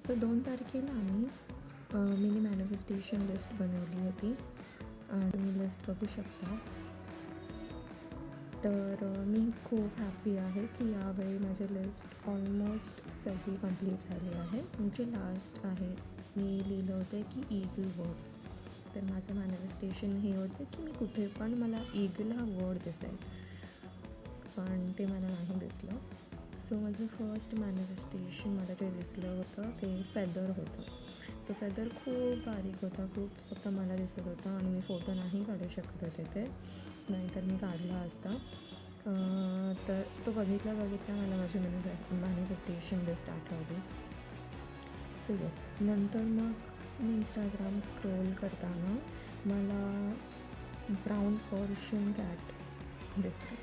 So 2 तारखेला आम्ही mini manifestation list बनवली होती. तुम्ही लिस्ट बघू शकता. तर मी खूप हॅपी आहे की यावेळी माझी लिस्ट ऑलमोस्ट सगळी कंप्लीट झाली आहे. म्हणजे लास्ट आहे, मी लिहिलं होतं की ईगल वर्ड. तर माझं मॅनिफेस्टेशन हे होतं की मी कुठे पण मला ईगल हा वर्ड दिसेल, पण ते मला नाही दिसलं. सो माझं फर्स्ट मॅनिफेस्टेशन मला जे दिसलं होतं ते फेदर होतं. तो फेदर खूप बारीक होता, खूप फक्त मला दिसत होता आणि मी फोटो नाही काढू शकत होते ते, नाहीतर मी काढला असता. तर तो बघितल्या मला माझी मॅनिफेस्टेशन लिस्ट आठवली. सो येस, नंतर मग मी इंस्टाग्राम स्क्रोल करताना मला ब्राऊन पर्शियन कॅट दिसते.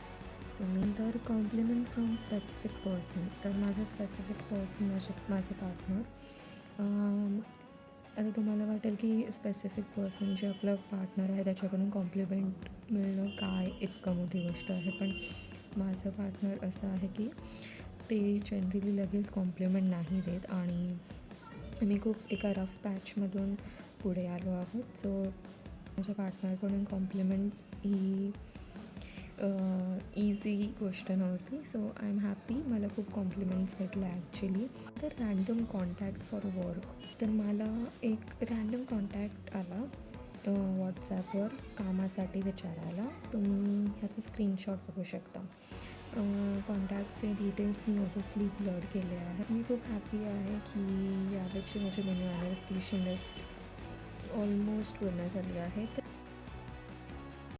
नंतर कॉम्प्लिमेंट फ्रॉम स्पेसिफिक पर्सन. तर माझं स्पेसिफिक पर्सन माझे पार्टनर. आता तुम्हाला वाटेल की स्पेसिफिक पर्सन जे आपलं पार्टनर आहे त्याच्याकडून कॉम्प्लिमेंट मिळणं काय इतकं मोठी गोष्ट आहे, पण माझं पार्टनर असं आहे की ते जनरली लगेच कॉम्प्लिमेंट नाही देत आणि मी खूप एका रफ पॅचमधून पुढे आलो आहोत. सो माझ्या पार्टनरकडून कॉम्प्लिमेंट ही इझी गोष्ट नव्हती. सो आय एम हॅपी, मला खूप कॉम्प्लिमेंट्स भेटले ॲक्च्युली. तर रँडम कॉन्टॅक्ट फॉर वर्क. तर मला एक रँडम कॉन्टॅक्ट आला व्हॉट्सॲपवर कामासाठी विचारायला. तुम्ही ह्याचं स्क्रीनशॉट बघू शकता. कॉन्टॅक्टचे डिटेल्स मी ऑब्वियसली ब्लर केले आहेत. मी खूप हॅपी आहे की यावेळची माझी मॅनिफेस्टेशन लिस्ट ऑलमोस्ट पूर्ण झाली आहे. तर